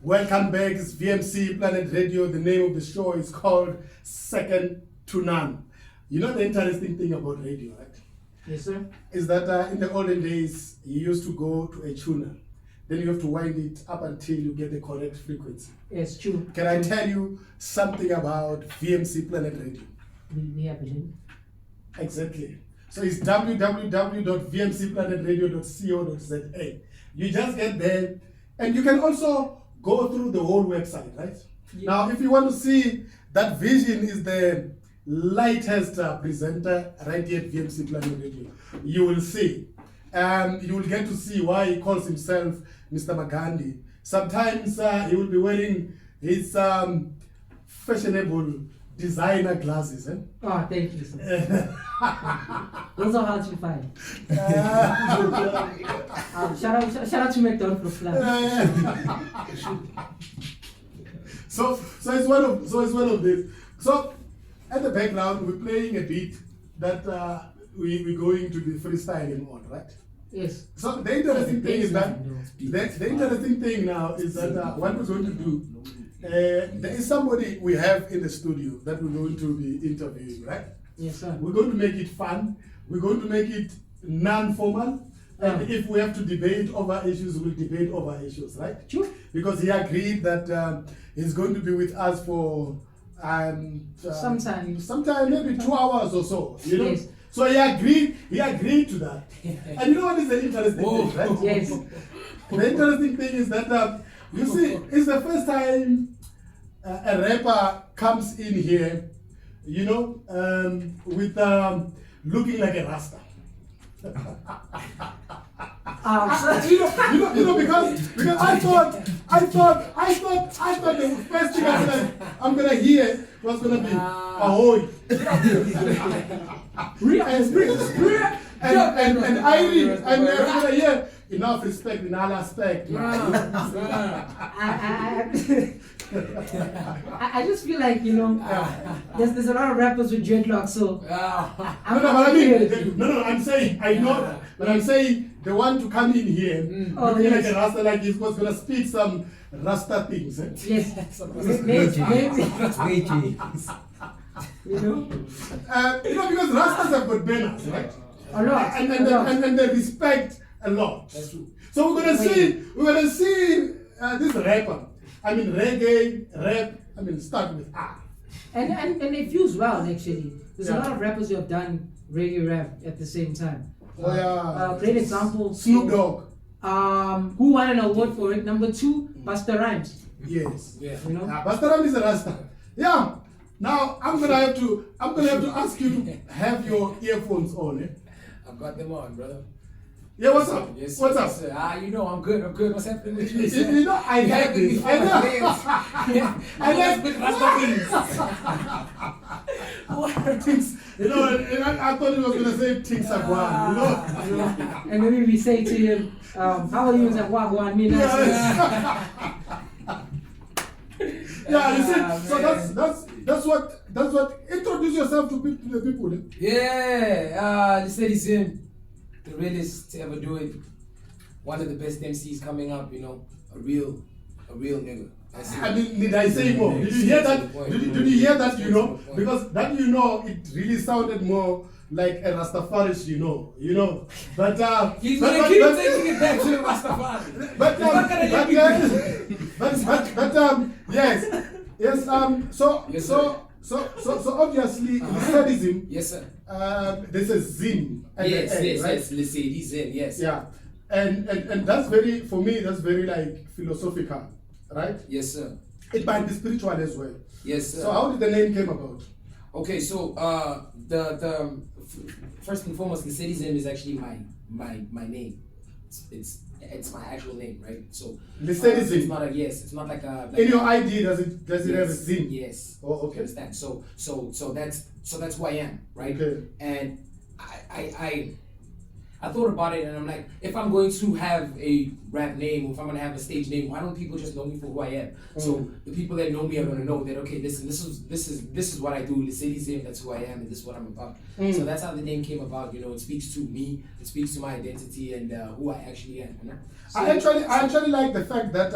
Welcome back. It's VMC Planet Radio. The name of the show is called Second to None. You know the interesting thing about radio, right? Yes, sir. Is that in the olden days, you used to go to a tuner. Then you have to wind it up until you get the correct frequency. Yes, true. Can I tell you something about VMC Planet Radio? Yeah, Berlin. Exactly. So it's www.vmcplanetradio.co.za. You just get there, and you can also go through the whole website, right? Yeah. Now, if you want to see that Vision is the lightest presenter right here at VMC Planet Radio, you will see. You will get to see why he calls himself Mr. Magandhi. Sometimes he will be wearing his fashionable designer glasses. Oh, thank you, sir. Those are hard to find. Shout out to McDonald for flash. So it's one of these. So at the background we're playing a beat that we're going to be freestyling on, right? Yes. So the interesting thing is that the interesting thing now is that what we're going to do. There is somebody we have in the studio that we're going to be interviewing, right? Yes, sir. We're going to make it fun. We're going to make it non-formal. And if we have to debate over issues, we'll debate over issues, right? Sure. Because he agreed that he's going to be with us for sometime maybe 2 hours or so, you know? Yes. So he agreed to that. And you know what is the interesting thing, right? Yes. The interesting thing is that, you see, it's the first time a rapper comes in here, you know, with looking like a Rasta. you know, because I thought the first thing I'm gonna hear was gonna be ahoy. and Irish, and I'm gonna hear enough respect in all aspects. I just feel like, you know, there's a lot of rappers with dreadlocks, so I'm saying I know, but I'm saying the one to come in here looking like a Rasta, like he's was gonna speak some Rasta things. Yes, maybe. You know, because Rastas have got banners, right? A lot, and they respect a lot. That's true. So we're gonna see this rapper. I mean reggae, rap. I mean start with R. And they fuse well actually. There's a lot of rappers who have done reggae rap at the same time. Oh yeah. Great example. Snoop Dogg. Who won an award for it? Number 2, Busta Rhymes. Yes. Yeah. You know. Busta Rhymes is a Rasta. Yeah. Now I'm gonna have to ask you to have your earphones on. I've got them on, brother. Yeah, what's up? Yes, what's yes, up? sir. You know I'm good. What's happening with you? You know I have this. I know. I like with Rasta things. You know, and I thought he was gonna say things are gone. You know. And maybe we say to him, "How are you?" He's like, "Wagwan, me nice." Yeah, you see. So that's what. Introduce yourself to the people. Yeah, Lesedi Zim, the realest to ever do it. One of the best MCs coming up. You know, a real nigga. I mean, did I say more? Did you hear that? Did you hear that? You know, because that it really sounded more like a Rastafari, you know. But he's gonna keep taking it back to the Rastafari. Yes. So obviously, Lesedi Zim. Yes, sir. This is Zim. Yes, right? Lesedi Zim. Yes. Yeah, and that's for me that's very like philosophical, right? Yes, sir. It might be spiritual as well. Yes, sir. So how did the name came about? Okay, so the first and foremost, Lesedi Zim is actually my name. It's my actual name, right? So Lesedi Zim. It's not like a. In your ID, does it have a Zim? Yes. Oh, okay. You understand? So that's who I am, right? Okay. And I thought about it, and I'm like, if I'm going to have a rap name, or if I'm going to have a stage name, why don't people just know me for who I am? So the people that know me are going to know that, okay, listen, this is what I do. Lesedi Zim, that's who I am, and this is what I'm about. So that's how the name came about. You know, it speaks to me, it speaks to my identity and who I actually am. You know? So I actually like the fact that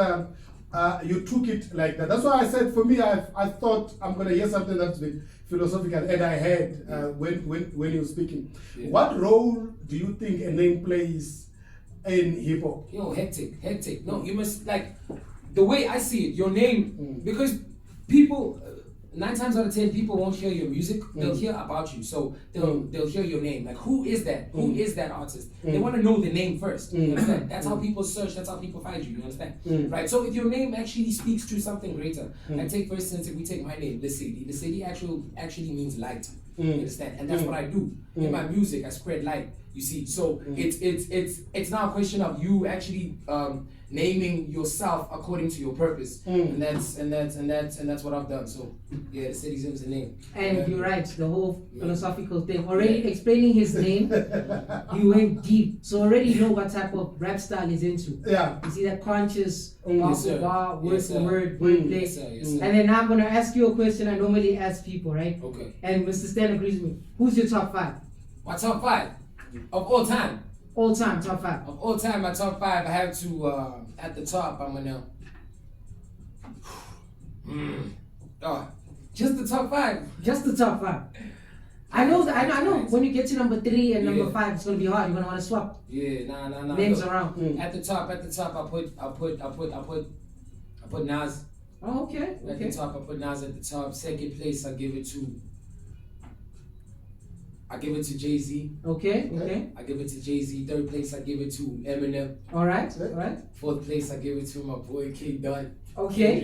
you took it like that. That's why I said for me, I thought I'm gonna hear something that's a bit philosophical, and I heard when you were speaking. Yeah. What role do you think a name plays in hip hop? Yo, hectic. No, you must, like, the way I see it, your name, because people, 9 times out of 10, people won't hear your music. They'll hear about you, so they'll hear your name. Like, who is that? Who is that artist? They want to know the name first. You understand? That's how people search. That's how people find you. You understand? Right. So if your name actually speaks to something greater, like take for instance, if we take my name, Lesedi actually means light. You understand? And that's what I do in my music. I spread light. You see, so it's now a question of you actually naming yourself according to your purpose, and that's what I've done. So yeah, Lesedi Zim is the name. And you're right, the whole philosophical thing. Already explaining his name, you went deep. So already you know what type of rap style he's into. Yeah. You see that conscious, bar Yes, for sir. bar, word Yes, for sir. word, wordplay. Yes, sir. Yes, sir. And then now I'm gonna ask you a question I normally ask people, right? Okay. And Mr. Stan agrees with me. Who's your top 5? My top 5 of all time. All time, top 5. Of all time, my top 5. I have to at the top. I'm gonna. Just the top 5. Just the top 5. I know that. I know. When you get to number 3 and number Yeah. 5, it's gonna be hard. You're gonna want to swap Yeah, nah. names Look, around. At the top, I put Nas. Oh, okay. At the top, I put Nas at the top. Second place, I give it to Jay-Z. Okay. I give it to Jay-Z. Third place, I give it to Eminem. All right. Fourth place, I give it to my boy King Dunn. Okay.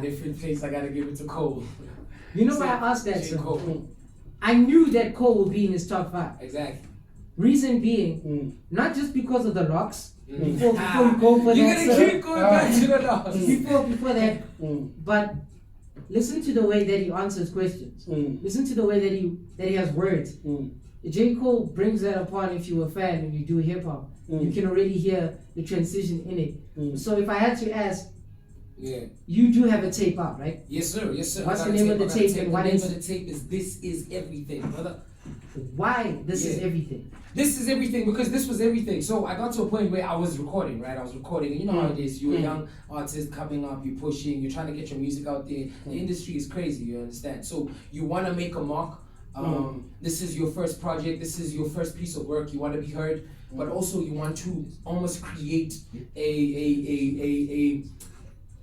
Different place, I gotta give it to Cole. You know why I asked that, J. sir? Cole. I knew that Cole would be in his top 5. Exactly. Reason being, not just because of the rocks. Before we go for You're that, gonna sir. keep going back to the rocks. Before that, but listen to the way that he answers questions. Listen to the way that he has words. J. Cole brings that upon. If you're a fan and you do hip hop, you can already hear the transition in it. So if I had to ask, you do have a tape out, right? Yes, sir. What's the name of the tape and what the name is of the tape is This Is Everything, brother. Why this is everything? This is everything because this was everything. So I got to a point where I was recording, right? And you know how it is. You're a young artist coming up, you're pushing, you're trying to get your music out there. The industry is crazy, you understand? So you want to make a mark. This is your first project. This is your first piece of work. You want to be heard, but also you want to almost create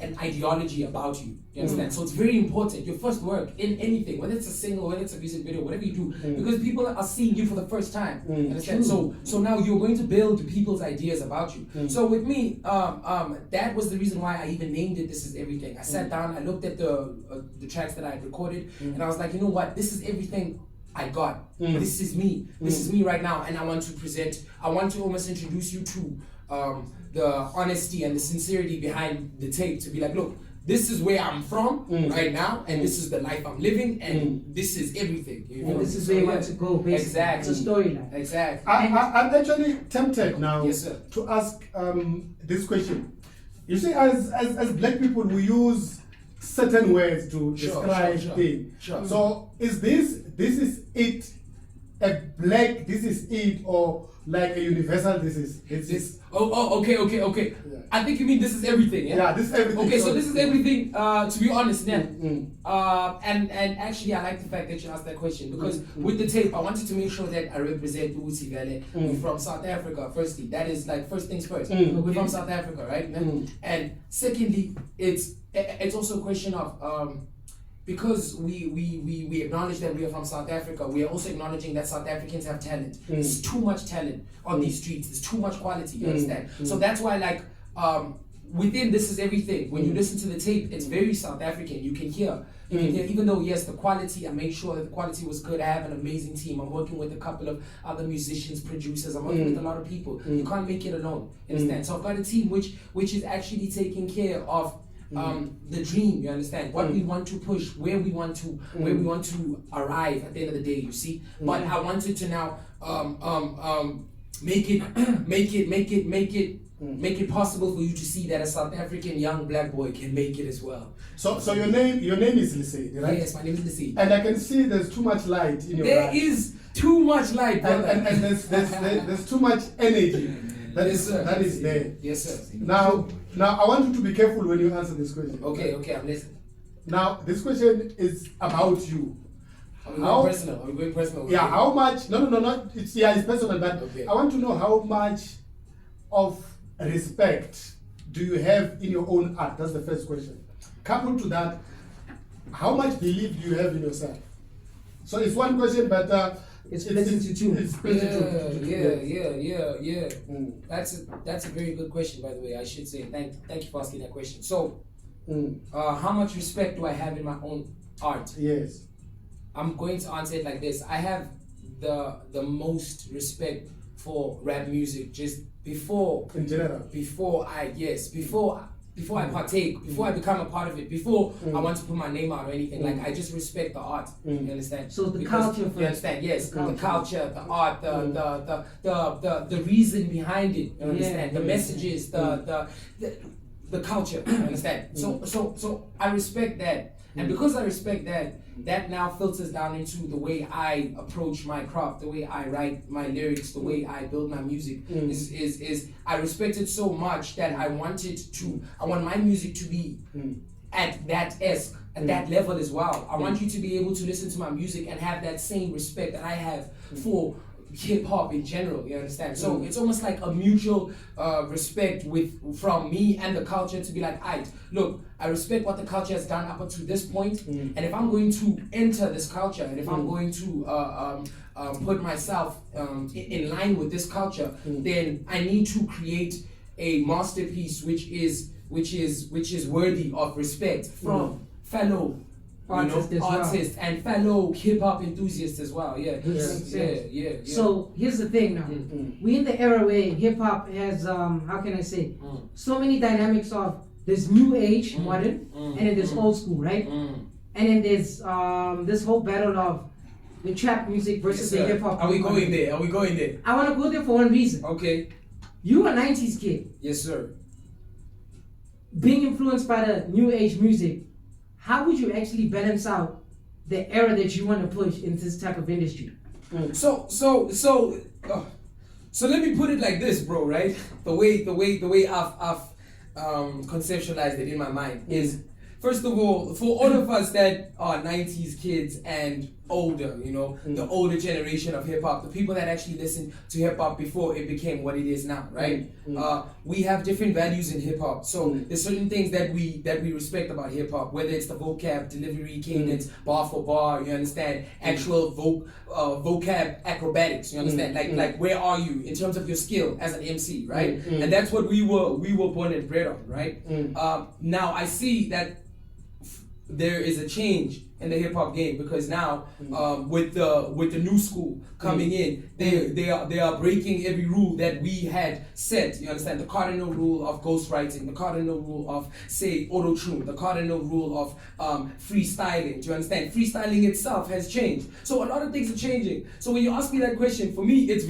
an ideology about you. You understand? So it's very important. Your first work in anything, whether it's a single, whether it's a music video, whatever you do, because people are seeing you for the first time. You understand? So now you're going to build people's ideas about you. So with me, that was the reason why I even named it This Is Everything. I sat down, I looked at the tracks that I had recorded, and I was like, you know what? This is everything I got. This is me. This is me right now, and I want to present. I want to almost introduce you to the honesty and the sincerity behind the tape. To be like, look, this is where I'm from right now, and this is the life I'm living, and this is everything. You know? And this is where you want to go, basically. Exactly. It's a storyline. Exactly. I'm actually tempted now Yes, sir. to ask this question. You see, as black people, we use certain words to describe things. Sure. So is this is it a black, this is it, or like a universal, this? Okay. Yeah. I think you mean this is everything, yeah? Yeah, this is everything. Okay, so this is everything, to be honest, and actually I like the fact that you asked that question because with the tape, I wanted to make sure that I represent Uzi Vele. We're from South Africa, firstly. That is like first things first. We're from South Africa, right? And secondly, it's also a question of, because we acknowledge that we are from South Africa, we are also acknowledging that South Africans have talent. There's too much talent on these streets. There's too much quality, you understand? So that's why, like, within This Is Everything, when you listen to the tape, it's very South African. You can hear, even though, yes, the quality, I made sure that the quality was good. I have an amazing team. I'm working with a couple of other musicians, producers. I'm working with a lot of people. You can't make it alone, you understand? So I've got a team which is actually taking care of the dream, you understand, what we want to push, where we want to arrive at the end of the day, you see. But I wanted to now make it possible for you to see that a South African young black boy can make it as well. So your name is Lesedi, right? Yes, my name is Lesedi. And I can see there's too much light in your eyes. There is too much light, brother. And there's too much energy. That Yes, is sir. that is there. Yes, sir. Now I want you to be careful when you answer this question. Okay, I'm listening. Now this question is about you. Are we going personal? Are we going personal? Yeah, how much? No, not. It's personal, but Okay. I want to know how much of respect do you have in your own art? That's the first question. Coupled to that, how much belief do you have in yourself? So it's one question, but it's split into two. It's split into two. Yeah. That's a very good question, by the way. I should say thank you for asking that question. So, how much respect do I have in my own art? Yes. I'm going to answer it like this. I have the most respect for rap music just before in general. Before I partake, before I become a part of it, before I want to put my name out or anything. Like I just respect the art. You understand? So the culture first. You understand? Yes, the culture, the art, the reason behind it. You understand? The messages, the culture. You understand? So I respect that. And because I respect that, that now filters down into the way I approach my craft, the way I write my lyrics, the way I build my music. Is I respect it so much that I want my music to be at that at that level as well. I want you to be able to listen to my music and have that same respect that I have for hip hop in general, you understand? So it's almost like a mutual respect from me and the culture to be like, alright, look, I respect what the culture has done up until this point, and if I'm going to enter this culture, and if I'm going to put myself in line with this culture, then I need to create a masterpiece which is worthy of respect from fellow artists and fellow hip hop enthusiasts as well. Yeah. So here's the thing now. We're in the era where hip hop has how can I say so many dynamics of there's new age, modern, and then there's old school, right? And then there's this whole battle of the trap music versus the hip hop. Are we going there? I want to go there for one reason. Okay. You a 90s kid. Yes, sir. Being influenced by the new age music, how would you actually balance out the era that you want to push into this type of industry? So let me put it like this, bro. Right? The way I've conceptualized it in my mind is, first of all, for all of us that are 90s kids and older, the older generation of hip hop, the people that actually listened to hip hop before it became what it is now, right? We have different values in hip hop. So there's certain things that we respect about hip hop, whether it's the vocab, delivery, cadence, bar for bar, you understand, actual vocab acrobatics, you understand, like where are you in terms of your skill as an MC, right? And that's what we were born and bred on, right? Now I see that there is a change in the hip hop game because now with the new school coming in, they are breaking every rule that we had set. You understand, the cardinal rule of ghostwriting, the cardinal rule of say auto-tune, the cardinal rule of freestyling. Do you understand? Freestyling itself has changed. So a lot of things are changing. So when you ask me that question, for me it's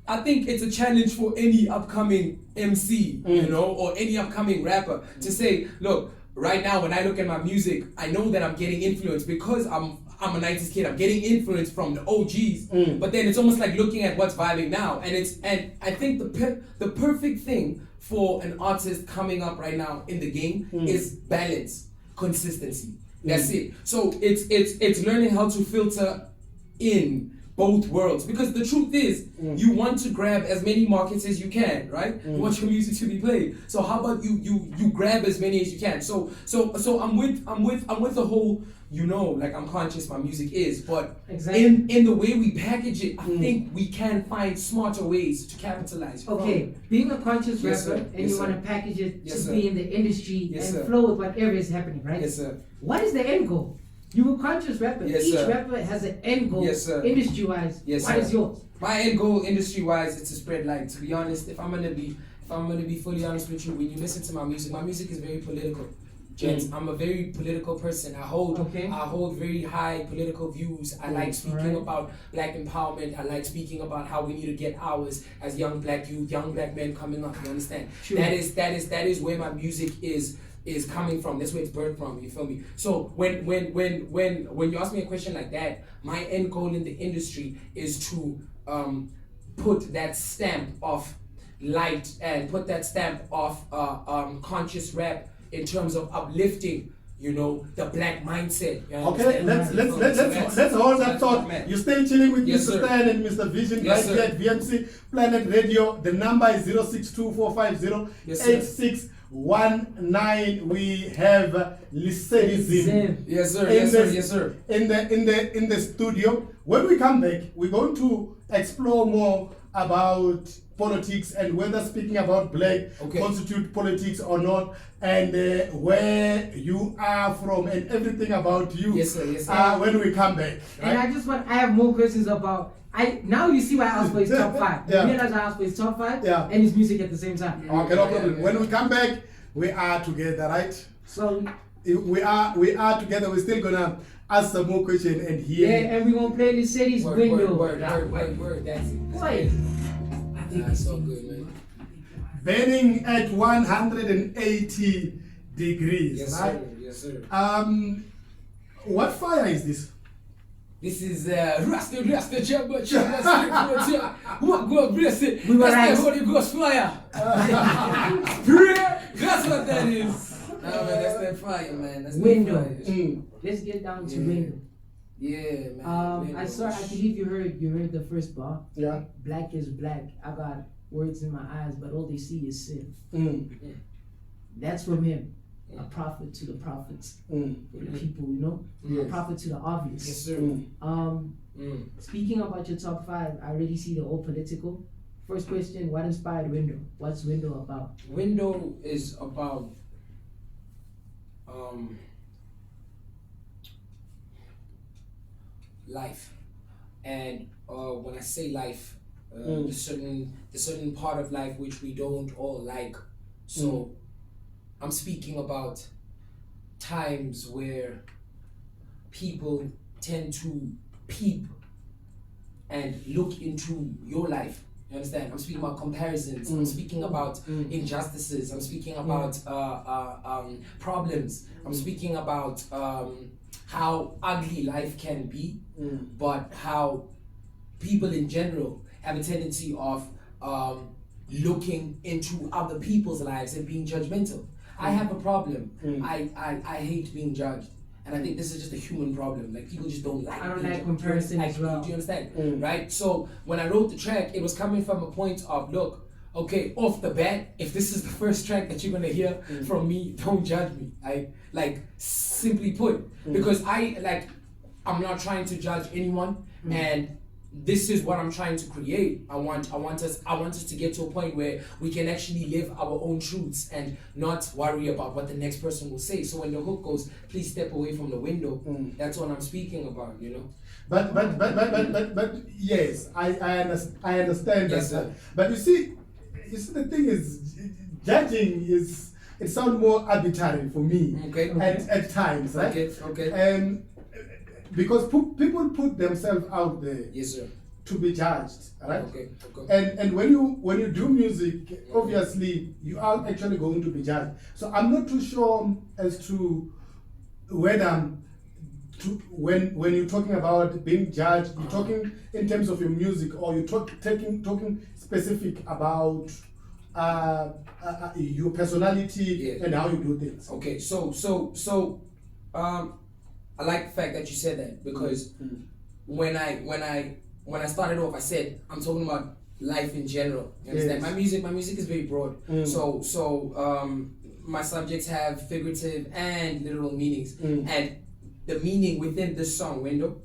I think it's a challenge for any upcoming MC, or any upcoming rapper to say, look, right now, when I look at my music, I know that I'm getting influenced because I'm a 90s kid. I'm getting influence from the OGs, but then it's almost like looking at what's vibing now, and I think the perfect thing for an artist coming up right now in the game is balance, consistency. That's it. So it's learning how to filter in both worlds, because the truth is you want to grab as many markets as you can, right? You want your music to be played. So how about you grab as many as you can? So I'm with the whole, like I'm conscious my music is, but in the way we package it, I think we can find smarter ways to capitalize. Okay, being a conscious rapper and you want to package it to be in the industry and flow with whatever is happening, right? Yes, sir. What is the end goal? You're a conscious rapper. Yes, Each sir. rapper has an end goal, industry-wise. Yes, what is yours? My end goal, industry-wise, is to spread light. To be honest, if I'm gonna be fully honest with you, when you listen to my music is very political. Gents, I'm a very political person. I hold very high political views. I like speaking about black empowerment. I like speaking about how we need to get ours as young black youth, young black men coming up. You understand? True. That is where my music is coming from. That's where it's birthed from. You feel me? So when you ask me a question like that, my end goal in the industry is to put that stamp of light and put that stamp of conscious rap in terms of uplifting, you know, the black mindset. Okay, let's hold that thought. You stay chilling with Yes, Mr. sir. Stan and Mr. Vision Yes, right here at VMC Planet Radio. The number is 0624508619. We have Lesedi Zim. Yes, sir. In Yes, sir. the- Yes, sir. In the studio. When we come back, we're going to explore more about politics and whether speaking about black constitute politics or not, and where you are from and everything about you. Yes, sir. Yes, sir. When we come back. And I have more questions about. Now you see why I asked for his top 5. Yeah. You realize I asked for his top 5 Yeah. and his music at the same time. Okay, no problem. When we come back, we are together, right? So We are together. We're still gonna ask some more questions and hear. yeah, and we're gonna play the city's window. Word. That's it. Boy. That's so good, man. Burning at 180 degrees, Yes, right? sir. Yes, sir. What fire is this? This is Rasta Jabba. What God bless it. We were That's right. the Holy Ghost fire. That's what that is. No, man, that's that fire, man. That's Window. that fire. Let's get down to Yeah. window. Yeah, man. I believe you heard the first bar. Yeah. Black is black. I got words in my eyes, but all they see is sin. That's from him. A prophet to the prophets. For the people, you know? A prophet to the obvious. Yes, sir. Speaking about your top 5, I already see the all political. First question, what inspired Window? What's Window about? Window is about life, and when I say life, the certain part of life which we don't all like. So I'm speaking about times where people tend to peep and look into your life. You understand? I'm speaking about comparisons. I'm speaking about injustices. I'm speaking about problems. I'm speaking about how ugly life can be, but how people in general have a tendency of looking into other people's lives and being judgmental. I have a problem. I hate being judged. And I think this is just a human problem. Like, people just don't like. I don't being like judged. comparison as well. Do you understand? Right? So when I wrote the track, it was coming from a point of, look, okay, off the bat, if this is the first track that you're gonna hear from me, don't judge me. Like simply put, because I'm not trying to judge anyone, and this is what I'm trying to create. I want us to get to a point where we can actually live our own truths and not worry about what the next person will say. So when the hook goes, please step away from the window, that's what I'm speaking about, you know. But yes, I understand Yes, that. sir. But you see the thing is, judging it sounds more arbitrary for me. Okay. At times, right? Okay. Because people put themselves out there. Yes, sir. To be judged, right? Okay. And when you do music, obviously you are actually going to be judged. So I'm not too sure as to whether when you're talking about being judged, you're talking in terms of your music, or you're talking specific about your personality and how you do things. Okay, so I like the fact that you said that, because when I started off, I said I'm talking about life in general. You understand? Yes. My music is very broad. So my subjects have figurative and literal meanings, and the meaning within this song, Window,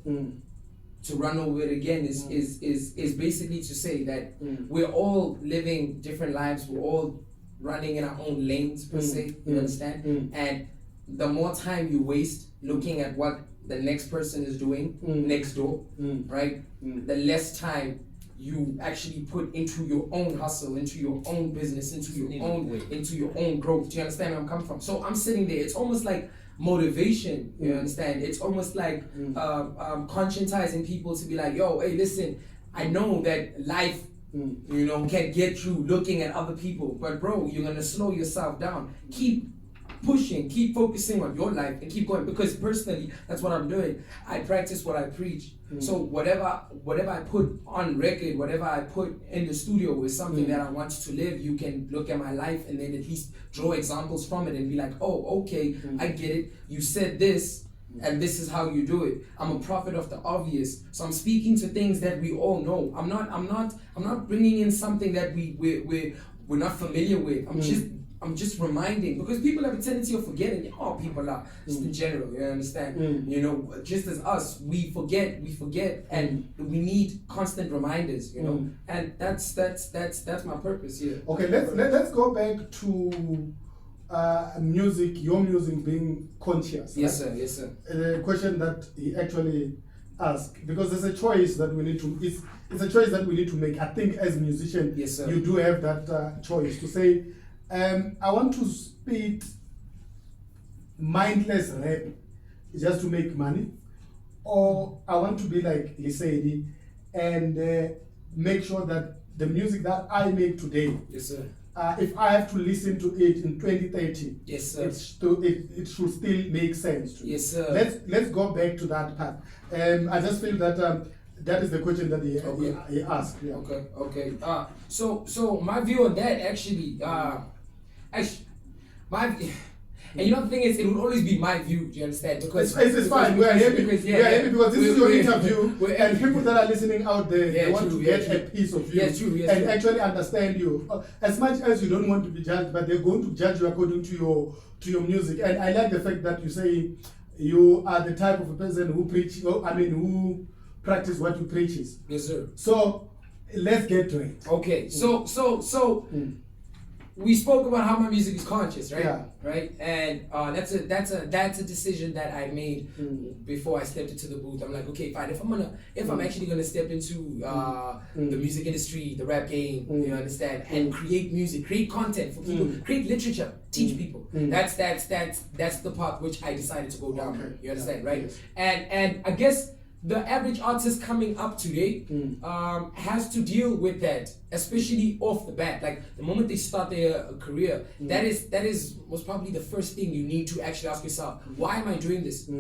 to run over it again, is basically to say that we're all living different lives. We're all running in our own lanes, per se. You understand? And the more time you waste looking at what the next person is doing next door, right? The less time you actually put into your own hustle, into your own business, into your own growth. Do you understand where I'm coming from? So I'm sitting there. It's almost like motivation. You understand? It's almost like conscientizing people to be like, yo, hey, listen, I know that life, can get you looking at other people, but bro, you're gonna slow yourself down. Keep pushing, keep focusing on your life, and keep going. Because personally, that's what I'm doing. I practice what I preach. So whatever I put on record, whatever I put in the studio is something that I want to live. You can look at my life and then at least draw examples from it and be like, oh, okay, I get it. You said this, and this is how you do it. I'm a prophet of the obvious, so I'm speaking to things that we all know. I'm not bringing in something that we're not familiar with. I'm just reminding, because people have a tendency of forgetting how people are, just in general, you understand? You know, just as us, we forget, and we need constant reminders, you know? And that's my purpose here. Okay, let's go back to music, your music being conscious. Yes, right? sir, yes, sir. The question that he actually asked, because there's a choice that we need to, it's a choice that we need to make. I think as musicians, yes, sir, you do have that choice to say, I want to spit mindless rap just to make money, or I want to be like Lesedi and make sure that the music that I make today, yes, sir, if I have to listen to it in 2030, yes, sir, it should still make sense to me. yes, sir. Let's go back to that part. I just feel that that is the question that he asked. Yeah. Okay. So my view on that actually, and you know the thing is, it will always be my view. Do you understand? Because it's fine. We are happy. Because, we are happy because this is your interview, and true. people that are listening out there, they want to get a piece of you and actually understand you. As much as you don't want to be judged, but they're going to judge you according to your music. And I like the fact that you say you are the type of a person who who practice what you preaches. Yes, sir. So let's get to it. Okay. So. We spoke about how my music is conscious, right? Yeah. Right, and that's a decision that I made before I stepped into the booth. I'm like, okay, fine. If I'm actually gonna step into the music industry, the rap game, you understand, and create music, create content for people, create literature, teach people. That's the path which I decided to go down. Okay. You understand, Yeah. right? Yes. And I guess the average artist coming up today has to deal with that, especially off the bat. Like the moment they start their career, that is most probably the first thing you need to actually ask yourself: why am I doing this?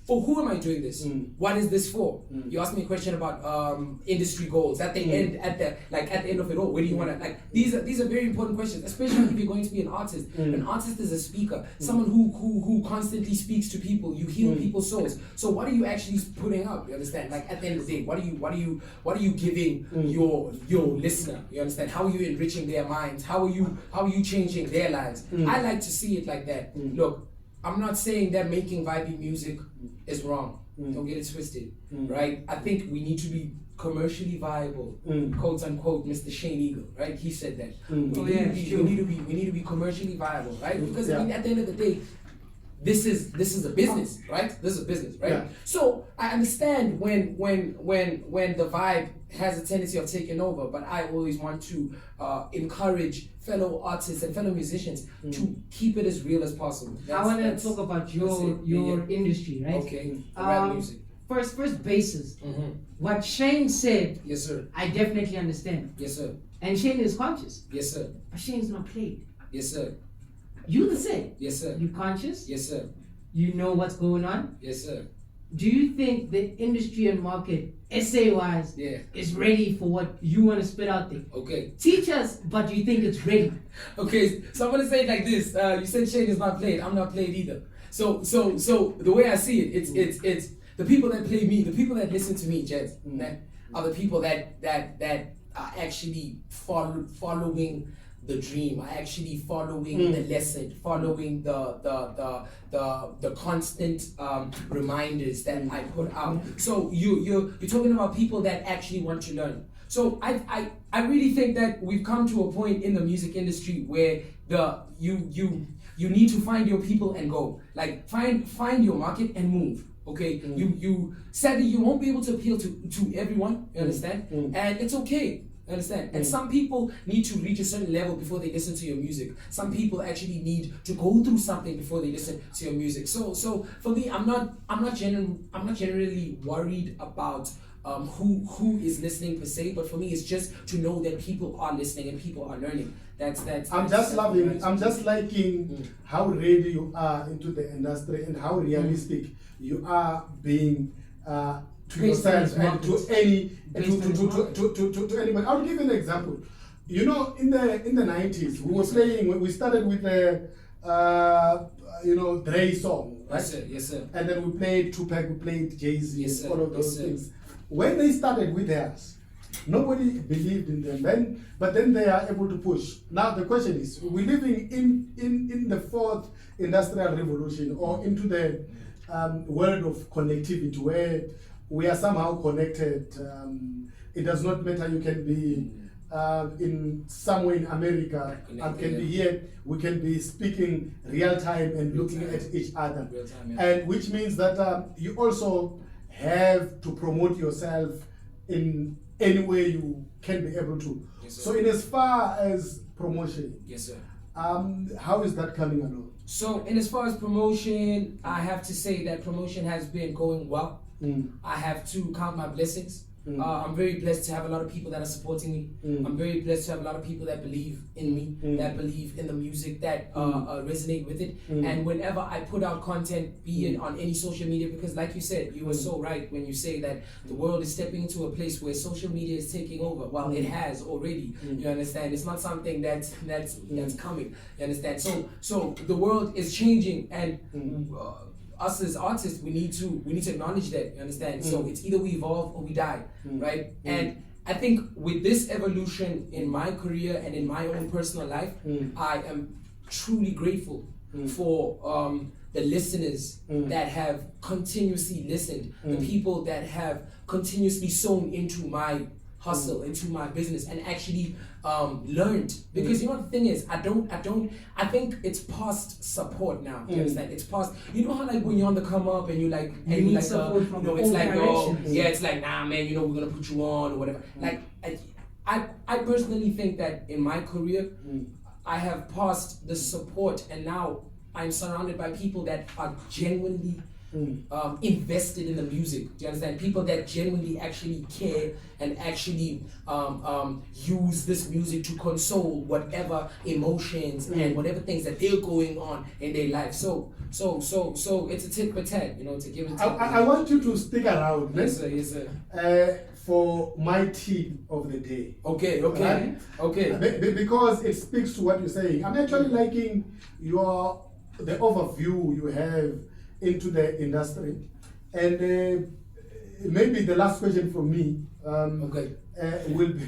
For who am I doing this? What is this for? You asked me a question about industry goals. At the end, at the end of it all, where do you want to These are very important questions, especially if you're going to be an artist. An artist is a speaker, someone who constantly speaks to people. You heal people's souls. So what are you actually putting out? You understand? Like at the end of the day, what are you giving your listener? You understand? How are you enriching their minds? How are you changing their lives? I like to see it like that. Look, I'm not saying that making vibey music is wrong. Don't get it twisted, right? I think we need to be commercially viable, quote unquote. Mr. Shane Eagle, right? He said that we need to be commercially viable, right? Because I mean, at the end of the day, this is a business, right? This is a business, right? Yeah. So I understand when the vibe has a tendency of taking over, but I always want to encourage fellow artists and fellow musicians to keep it as real as possible. I want to talk about your industry, right? Okay, rap music. First basis. What Shane said, Yes, sir. I definitely understand. Yes, sir. And Shane is conscious. Yes, sir. But Shane's not played. Yes, sir. You the same. Yes, sir. You conscious. Yes, sir. You know what's going on. Yes, sir. Do you think the industry and market, essay-wise, is ready for what you want to spit out there? Okay. Teach us, but do you think it's ready? Okay, so I'm gonna say it like this. You said Shane is not played. I'm not played either. So the way I see it, it's the people that play me, the people that listen to me, Jed, are the people that are actually following the dream, are actually following the lesson, following the constant reminders that I put out. So you're talking about people that actually want to learn. So I really think that we've come to a point in the music industry where you need to find your people and go. Like find your market and move. Okay, you sadly you won't be able to appeal to everyone. You understand? And it's okay. Understand? And some people need to reach a certain level before they listen to your music. Some people actually need to go through something before they listen to your music. So for me, I'm not generally worried about who is listening per se, but for me it's just to know that people are listening and people are learning. I'm just liking how ready you are into the industry and how realistic you are being to yourself and to anybody. I'll give you an example. You know, in the 90s, we started with the Dre song, right? Yes, sir. And then we played Tupac, we played Jay-Z, Yes, all of those things. When they started with theirs, nobody believed in them, but then they are able to push. Now the question is, we're living in the fourth industrial revolution, or into the world of connectivity, where we are somehow connected. It does not matter, you can be in somewhere in America, and can be here, we can be speaking real time and looking at each other. And which means that you also have to promote yourself in any way you can be able to. So in as far as promotion, how is that coming along? So in as far as promotion, I have to say that promotion has been going well. I have to count my blessings. I'm very blessed to have a lot of people that are supporting me. I'm very blessed to have a lot of people that believe in me, that believe in the music, that resonate with it. And whenever I put out content, be it on any social media, because like you said, you were so right when you say that the world is stepping into a place where social media is taking over. Well, it has already. You understand? It's not something that's coming. You understand? So the world is changing, and us as artists, we need to acknowledge that. You understand? So it's either we evolve or we die, right? And I think with this evolution in my career and in my own personal life, I am truly grateful for the listeners that have continuously listened, the people that have continuously sown into my hustle, into my business, and actually learned. Because you know the thing is, I think it's past support now. You understand? It's past. You know how like when you're on the come up and you like, and you like, it's like, oh yeah, it's like, nah man, we're gonna put you on or whatever. Like I personally think that in my career, I have passed the support, and now I'm surrounded by people that are genuinely invested in the music. Do you understand? People that genuinely actually care and actually use this music to console whatever emotions and whatever things that they're going on in their life. So it's a tit for tat, to give it. I want you to stick around. Yes, sir. For my tip of the day. Okay. Because it speaks to what you're saying. I'm actually liking the overview you have into the industry, and maybe the last question from me will be.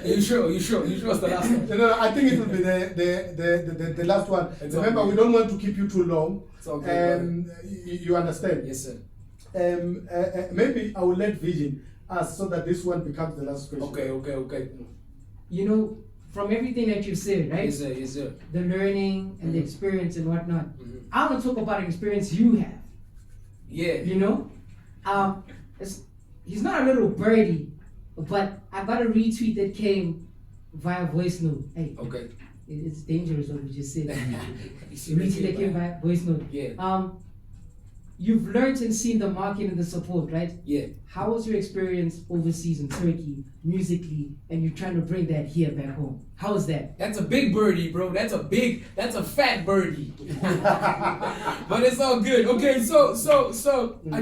You sure it's the last one? No, I think it will be the last one. It's Remember, okay. we don't want to keep you too long. It's okay. You understand? Yes, sir. Maybe I will let Vision ask so that this one becomes the last question. Okay. From everything that you said, right? Yes, sir. The learning and the experience and whatnot. I want to talk about an experience you have. Yeah. He's not a little birdie, but I got a retweet that came via voice note. Hey, okay. It's dangerous what we just said. The retweet that came via voice note. Yeah. You've learned and seen the market and the support, right? Yeah. How was your experience overseas in Turkey, musically, and you're trying to bring that here back home? How was that? That's a big birdie, bro. That's a fat birdie. But it's all good. Okay, so I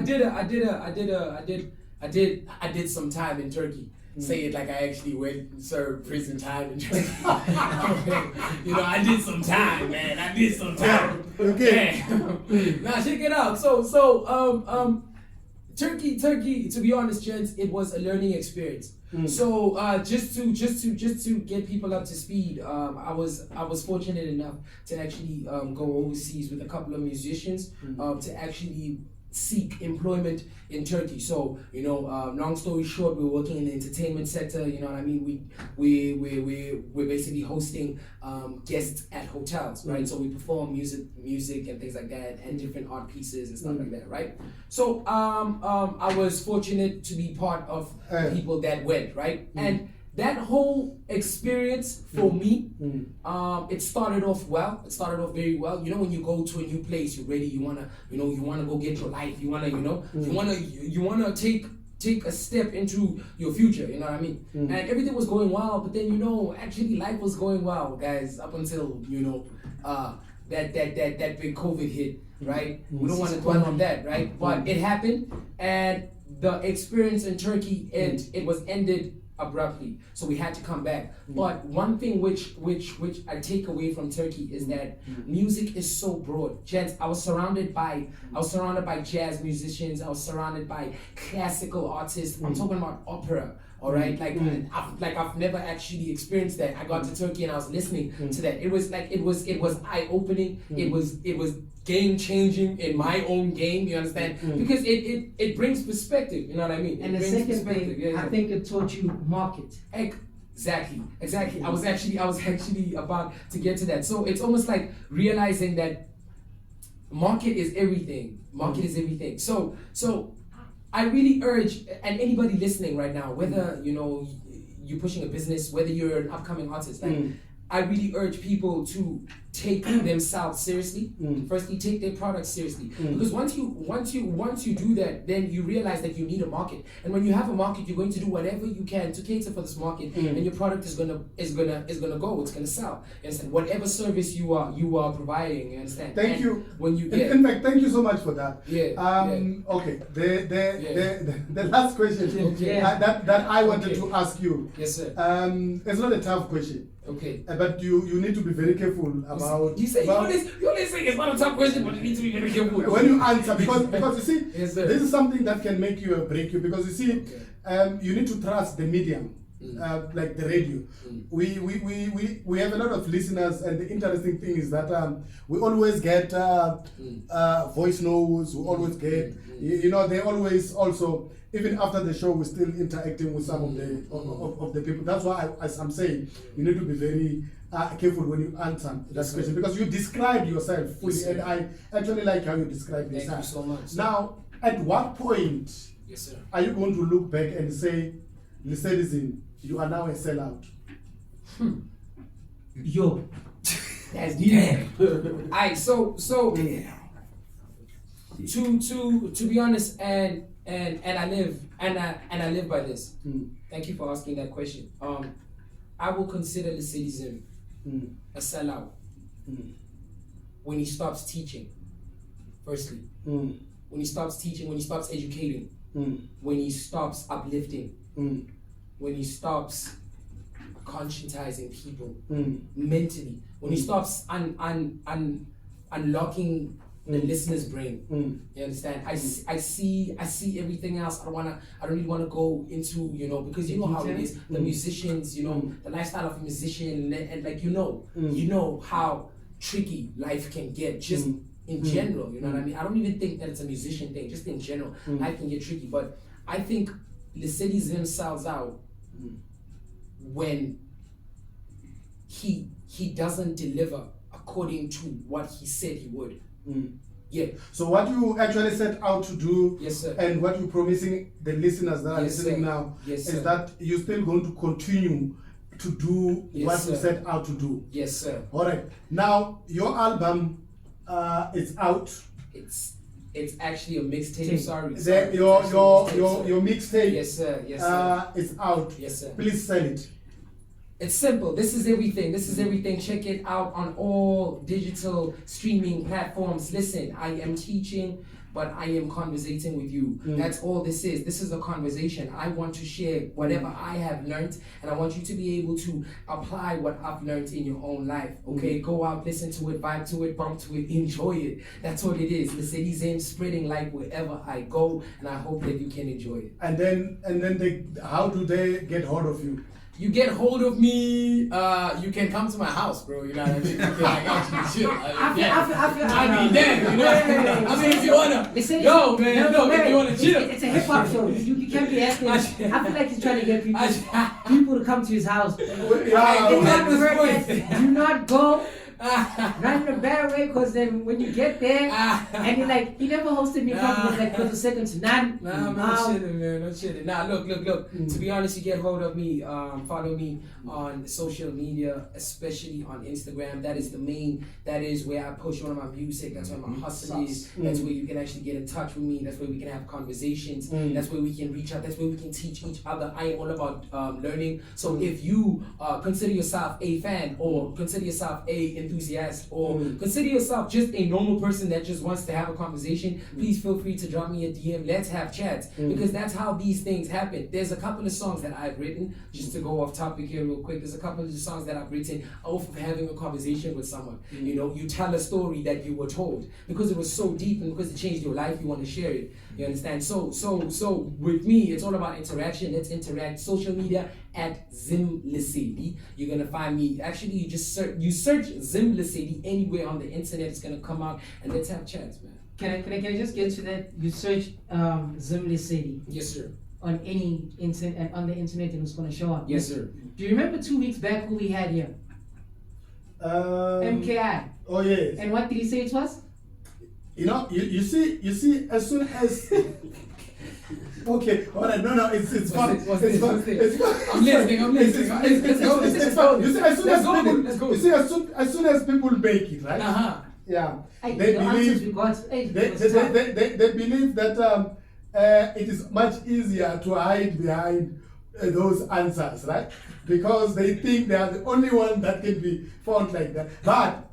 did some time in Turkey. Say it like I actually went and served prison time in Turkey. I did some time, man. I did some time. Okay. Now check it out. So Turkey. To be honest, gents, it was a learning experience. So just to get people up to speed, I was fortunate enough to actually go overseas with a couple of musicians to actually seek employment in Turkey. So long story short, we're working in the entertainment sector. You know what I mean? We're basically hosting guests at hotels, right? So we perform music and things like that, and different art pieces and stuff like that, right? So I was fortunate to be part of people that went, right? And that whole experience for me, it started off well. It started off very well. When you go to a new place, you're ready. You wanna go get your life. You wanna take take a step into your future, you know what I mean? And everything was going well, but then actually life was going well, guys, up until that big COVID hit, right? We don't want to dwell on that, right? But it happened, and the experience in Turkey it was ended abruptly, so we had to come back. But one thing which I take away from Turkey is that music is so broad. Gents, I was surrounded by jazz musicians. I was surrounded by classical artists. I'm talking about opera. All right, I've never actually experienced that. I got to Turkey and I was listening to that. It was eye opening. It was game changing in my own game. You understand? Because it brings perspective. You know what I mean? And the second thing, I think it taught you market. Exactly. I was actually about to get to that. So it's almost like realizing that market is everything. Market is everything. So I really urge, and anybody listening right now, whether you're pushing a business, whether you're an upcoming artist, I really urge people to take themselves seriously. Firstly, take their products seriously, because once you do that, then you realize that you need a market, and when you have a market, you're going to do whatever you can to cater for this market, and your product is gonna go. It's gonna sell. You understand? Whatever service you are providing. You understand? Thank you. When you get, in fact, thank you so much for that. Okay. The last question that I wanted to ask you. Yes, sir. It's not a tough question. Okay. But you need to be very careful about. You always say it's not a tough question, but you need to be very careful when you answer, because you see, yes, sir. This is something that can make you or break you, because you see, you need to trust the medium, like the radio. We have a lot of listeners, and the interesting thing is that we always get voice notes. We always get, they always also. Even after the show, we're still interacting with some of the people. That's why, as I'm saying, you need to be very careful when you answer that question, because you describe yourself fully, yes, and I actually like how you describe yourself. Thank you so much. Now, at what point are you going to look back and say, Lesedi Zim, you are now a sellout? Yo, that's deep. Alright, so to be honest, and I live by this. Thank you for asking that question. I will consider Lesedi Zim a sellout when he stops teaching. Firstly, when he stops teaching, when he stops educating, when he stops uplifting, when he stops conscientizing people mentally, when he stops unlocking the listener's brain. You understand? I see everything else. I don't really wanna go into, because you know how it is. The musicians, the lifestyle of a musician, and like you know how tricky life can get just in general. You know what I mean? I don't even think that it's a musician thing. Just in general, life can get tricky. But I think Lesedi Zim sells out when he doesn't deliver according to what he said he would. So what you actually set out to do, yes, sir, and what you're promising the listeners that are listening now, is that you're still going to continue to do what you set out to do. Yes, sir. All right. Now your album is out. It's actually a mixtape. Sorry. Your mixtape. Yes, sir. Yes, sir. Is out. Yes, sir. Please sell it. It's simple. This is everything. Check it out on all digital streaming platforms. Listen, I am teaching, but I am conversating with you. That's all this is. This is a conversation. I want to share whatever I have learned, and I want you to be able to apply what I've learned in your own life. Okay, go out, listen to it, vibe to it, bump to it, enjoy it. That's what it is. Lesedi Zim spreading light wherever I go, and I hope that you can enjoy it. And then how do they get hold of you? You get hold of me, you can come to my house, bro, you know what I mean? I got you, chill. If you wanna, if you wanna chill. It's a hip-hop show, you can't be asking, I feel like he's trying to get people to come to his house. Do not go Not in a bad way, because then when you get there, and you're like, he never hosted me properly, like, for the second to none. Nah, I'm not shitting, man. Not shitting. Nah, look. To be honest, you get hold of me. Follow me on social media, especially on Instagram. That is where I post one of my music. That's where my hustle is. That's where you can actually get in touch with me. That's where we can have conversations. That's where we can reach out. That's where we can teach each other. I am all about learning. So if you consider yourself a fan, or consider yourself a enthusiast, or consider yourself just a normal person that just wants to have a conversation, please feel free to drop me a DM. Let's have chats, because that's how these things happen. There's a couple of songs that I've written, just to go off topic here real quick. There's a couple of songs that I've written off of having a conversation with someone. You know, you tell a story that you were told because it was so deep and because it changed your life. You want to share it. You understand? So with me, it's all about interaction. Let's interact. Social media at Zim Lesedi. You're gonna find me. Actually, you just search Zim Lesedi anywhere on the internet. It's gonna come out, and let's have chats, man. Can I just get to that? You search Zim Lesedi. Yes, sir. On any internet, on the internet, and it's gonna show up. Yes, sir. Do you remember 2 weeks back who we had here? MKI. Oh yes. And what did he say it was? You know, you see, as soon as okay, all right, no, it's fun. It's fun. I'm listening. It's fun. You see, Let's go. You see, as soon as people make it, right? Yeah. They believe they believe that it is much easier to hide behind those answers, right? Because they think they are the only one that can be found like that. But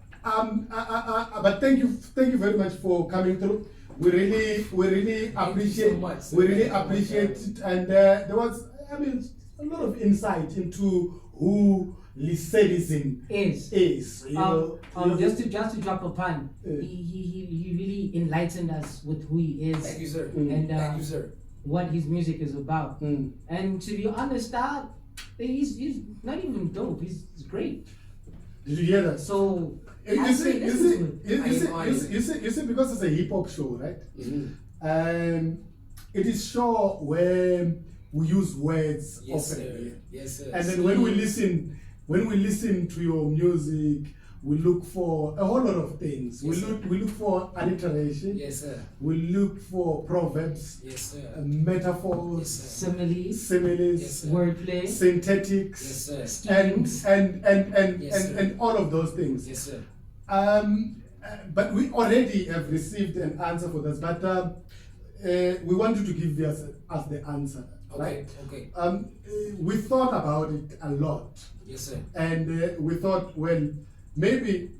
thank you very much for coming through. We really appreciate. We really appreciate it, and there was, I mean, a lot of insight into who Lesedi Zim is. Just to drop a pun, he really enlightened us with who he is. Thank you, sir. And thank you, sir. What his music is about. And to be honest, he's not even dope. He's great. Did you hear that? So you see, because it's a hip hop show, right? And it is show where we use words often. Sir. Yes, sir. And then when we listen to your music, we look for a whole lot of things. Yes, we look for alliteration. Yes, sir. We look for proverbs. Yes, sir. Metaphors. Yes, sir. Similes. Yes, sir. Wordplay. Synthetics. Yes, sir. And all of those things. Yes, sir. But we already have received an answer for this. But we want you to give us the answer. Okay. Right? Okay. We thought about it a lot. Yes, sir. And we thought, well, maybe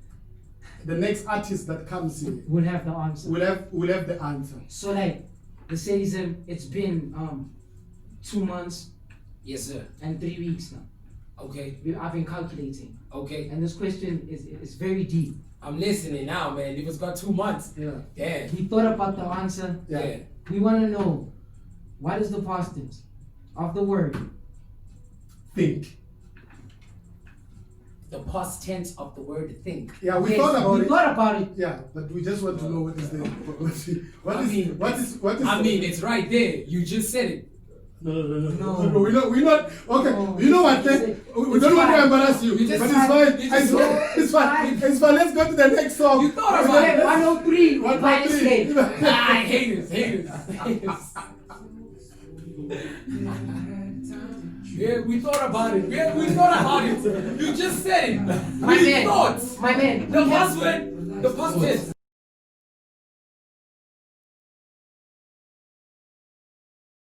the next artist that comes in will have the answer. Will have the answer. So like Lesedi Zim, it's been 2 months. Yes, sir. And 3 weeks now. Okay. I've been calculating. Okay. And this question is very deep. I'm listening now, man. It was got 2 months. Yeah. We thought about the answer. Yeah. We want to know, what is the past tense of the word think? The past tense of the word think. Yeah, we thought about it. it. Yeah, but we just want to know what is the what is I mean, it's right there. You just said it. No. We're not. Okay, no, you know what? We don't want to embarrass you, but it's fine. It's fine. Let's go to the next song. You thought about it. 103. 103. I hate it. Yeah, we thought about it. You just said it. My man. The past tense.